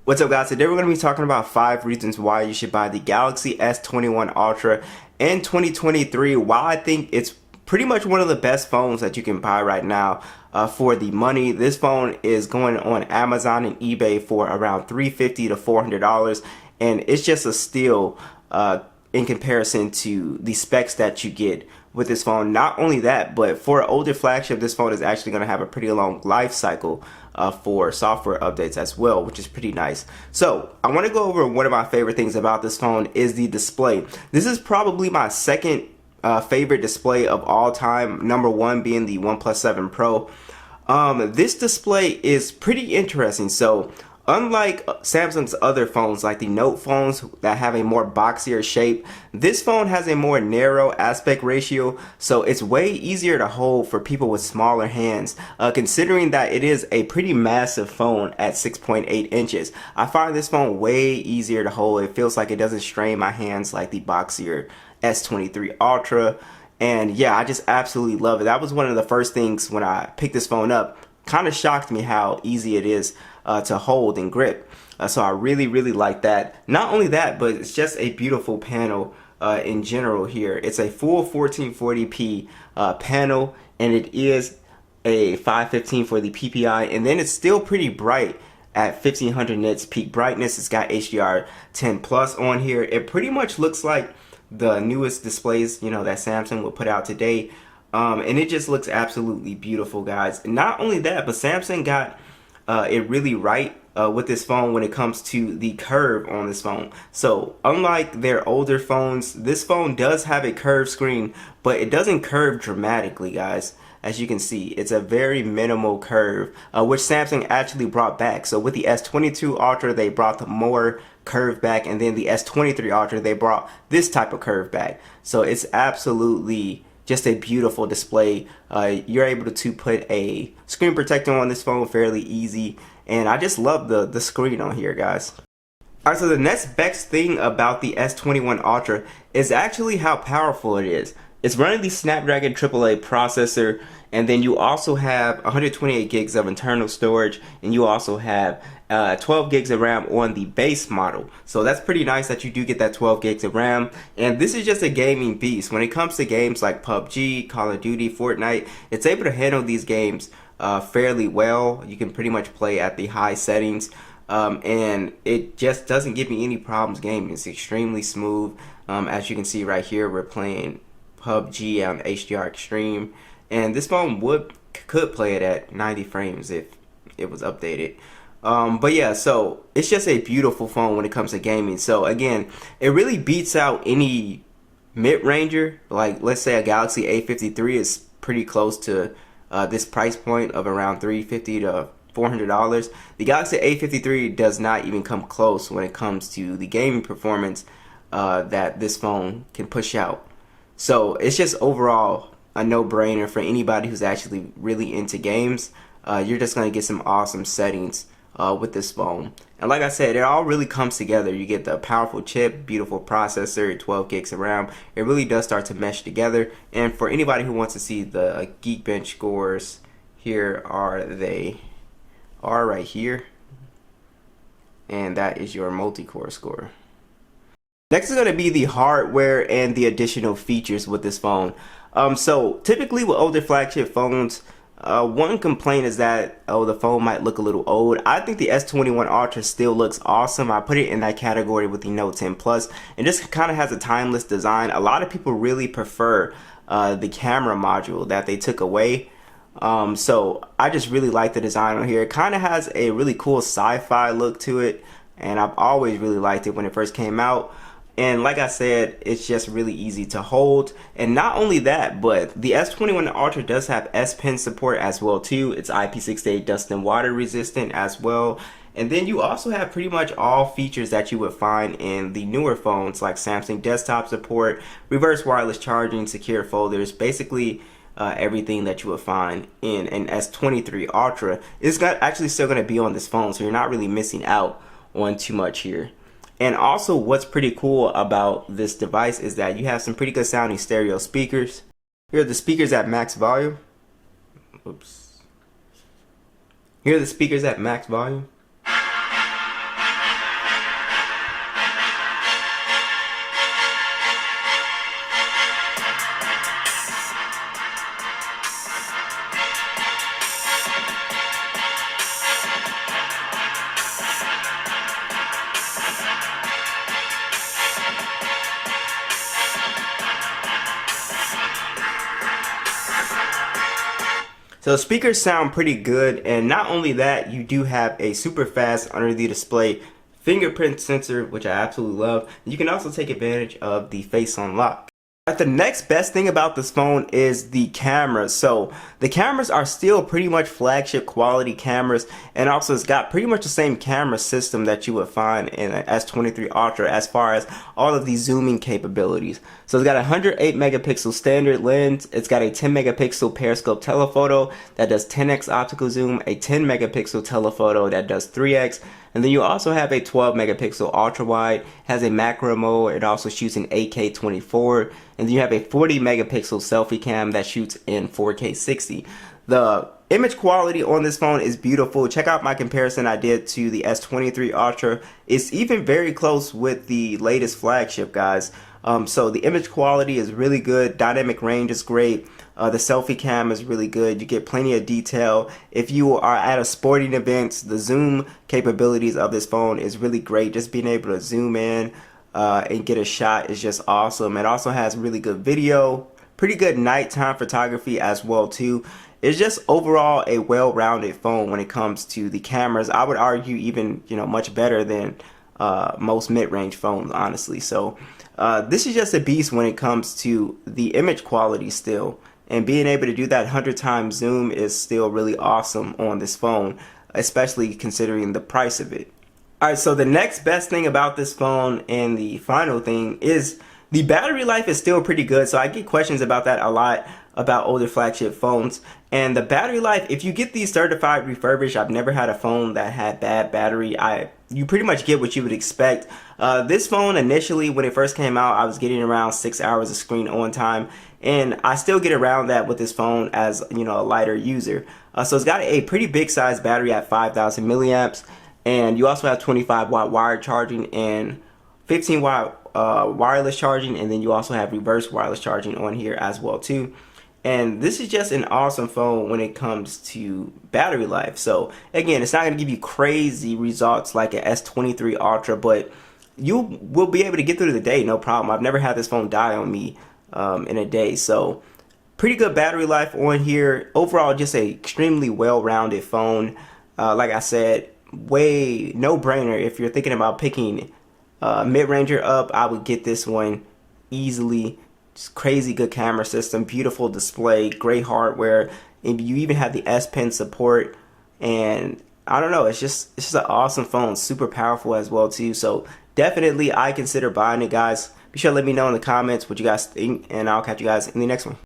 What's up, guys? Today we're going to be talking about 5 reasons why you should buy the Galaxy S21 Ultra in 2023. Why I think it's pretty much one of the best phones that you can buy right now for the money. This phone is going on Amazon and eBay for around $350 to $400, and it's just a steal in comparison to the specs that you get with this phone. Not only that, but for an older flagship, this phone is actually going to have a pretty long life cycle for software updates as well, which is pretty nice. So I want to go over one of my favorite things about this phone is the display. This is probably my second favorite display of all time, number one being the OnePlus 7 Pro. This display is pretty interesting. So unlike Samsung's other phones, like the Note phones that have a more boxier shape, this phone has a more narrow aspect ratio, so it's way easier to hold for people with smaller hands, considering that it is a pretty massive phone at 6.8 inches. I find this phone way easier to hold. It feels like it doesn't strain my hands like the boxier S23 Ultra. And yeah, I just absolutely love it. That was one of the first things when I picked this phone up. Kind of shocked me how easy it is to hold and grip. So I really like that. Not only that, but it's just a beautiful panel in general here. It's a full 1440p panel, and it is a 515 for the PPI, and then it's still pretty bright at 1500 nits peak brightness. It's got HDR 10 plus on here. It pretty much looks like the newest displays, you know, that Samsung will put out today. And it just looks absolutely beautiful, guys. And not only that, but Samsung got it really right with this phone when it comes to the curve on this phone. So unlike their older phones, this phone does have a curved screen, but it doesn't curve dramatically, guys. As you can see, it's a very minimal curve, which Samsung actually brought back. So with the S22 Ultra, they brought the more curve back, and then the S23 Ultra, they brought this type of curve back. So it's absolutely just a beautiful display. You're able to put a screen protector on this phone fairly easy, and I just love the screen on here, guys. Alright, so the next best thing about the S21 Ultra is actually how powerful it is. It's running the Snapdragon AAA processor, and then you also have 128 gigs of internal storage, and you also have 12 gigs of RAM on the base model. So that's pretty nice that you do get that 12 gigs of RAM. And this is just a gaming beast. When it comes to games like PUBG, Call of Duty, Fortnite, it's able to handle these games fairly well. You can pretty much play at the high settings. And it just doesn't give me any problems gaming. It's extremely smooth. As you can see right here, we're playing PUBG on HDR Extreme, and this phone could play it at 90 frames if it was updated. But yeah, so it's just a beautiful phone when it comes to gaming. So again, it really beats out any mid-ranger. Like, let's say a Galaxy A53 is pretty close to this price point of around $350 to $400. The Galaxy A53 does not even come close when it comes to the gaming performance that this phone can push out. So it's just overall a no-brainer for anybody who's actually really into games. You're just going to get some awesome settings with this phone. And like I said, it all really comes together. You get the powerful chip, beautiful processor, 12 gigs of RAM. It really does start to mesh together. And for anybody who wants to see the Geekbench scores, here are they are right here. And that is your multi-core score. Next is going to be the hardware and the additional features with this phone. So typically with older flagship phones, one complaint is that, oh, the phone might look a little old. I think the S21 Ultra still looks awesome. I put it in that category with the Note 10 Plus. It just kind of has a timeless design. A lot of people really prefer the camera module that they took away. So I just really like the design on here. It kind of has a really cool sci-fi look to it, and I've always really liked it when it first came out. And like I said, it's just really easy to hold. And not only that, but the S21 Ultra does have S Pen support as well too. It's IP68 dust and water resistant as well. And then you also have pretty much all features that you would find in the newer phones, like Samsung desktop support, reverse wireless charging, secure folders, basically everything that you would find in an S23 Ultra is actually still going to be on this phone. So you're not really missing out on too much here. And also what's pretty cool about this device is that you have some pretty good sounding stereo speakers. Here are the speakers at max volume. Oops. Here are the speakers at max volume. So the speakers sound pretty good, and not only that, you do have a super fast under the display fingerprint sensor, which I absolutely love. You can also take advantage of the face unlock. The next best thing about this phone is the cameras. So the cameras are still pretty much flagship quality cameras, and also it's got pretty much the same camera system that you would find in an S23 Ultra as far as all of the zooming capabilities. So it's got a 108 megapixel standard lens, it's got a 10 megapixel periscope telephoto that does 10x optical zoom, a 10 megapixel telephoto that does 3x, and then you also have a 12 megapixel ultra wide, has a macro mode, it also shoots in 8K 24, and then you have a 40 megapixel selfie cam that shoots in 4K 60. The image quality on this phone is beautiful. Check out my comparison I did to the S23 Ultra. It's even very close with the latest flagship, guys. So the image quality is really good, dynamic range is great, the selfie cam is really good, you get plenty of detail. If you are at a sporting event, the zoom capabilities of this phone is really great. Just being able to zoom in and get a shot is just awesome. It also has really good video, pretty good nighttime photography as well too. It's just overall a well-rounded phone when it comes to the cameras. I would argue even, much better than most mid-range phones, honestly. So this is just a beast when it comes to the image quality still, and being able to do that 100 times zoom is still really awesome on this phone, especially considering the price of it. Alright, so the next best thing about this phone, and the final thing, is the battery life is still pretty good. So I get questions about that a lot, about older flagship phones. And the battery life, if you get these certified refurbished, I've never had a phone that had bad battery. You pretty much get what you would expect. This phone initially, when it first came out, I was getting around 6 hours of screen on time, and I still get around that with this phone as a lighter user. So it's got a pretty big size battery at 5,000 milliamps, and you also have 25 watt wired charging and 15 watt wireless charging, and then you also have reverse wireless charging on here as well too. And this is just an awesome phone when it comes to battery life. So again, it's not going to give you crazy results like an S23 Ultra, but you will be able to get through the day, no problem. I've never had this phone die on me in a day. So pretty good battery life on here. Overall, just a extremely well-rounded phone. Like I said, way no-brainer. If you're thinking about picking mid-ranger up, I would get this one easily. Just crazy good camera system, beautiful display, great hardware, and you even have the S Pen support. And I don't know, it's just an awesome phone, super powerful as well too. So definitely I consider buying it, guys. Be sure to let me know in the comments what you guys think, and I'll catch you guys in the next one.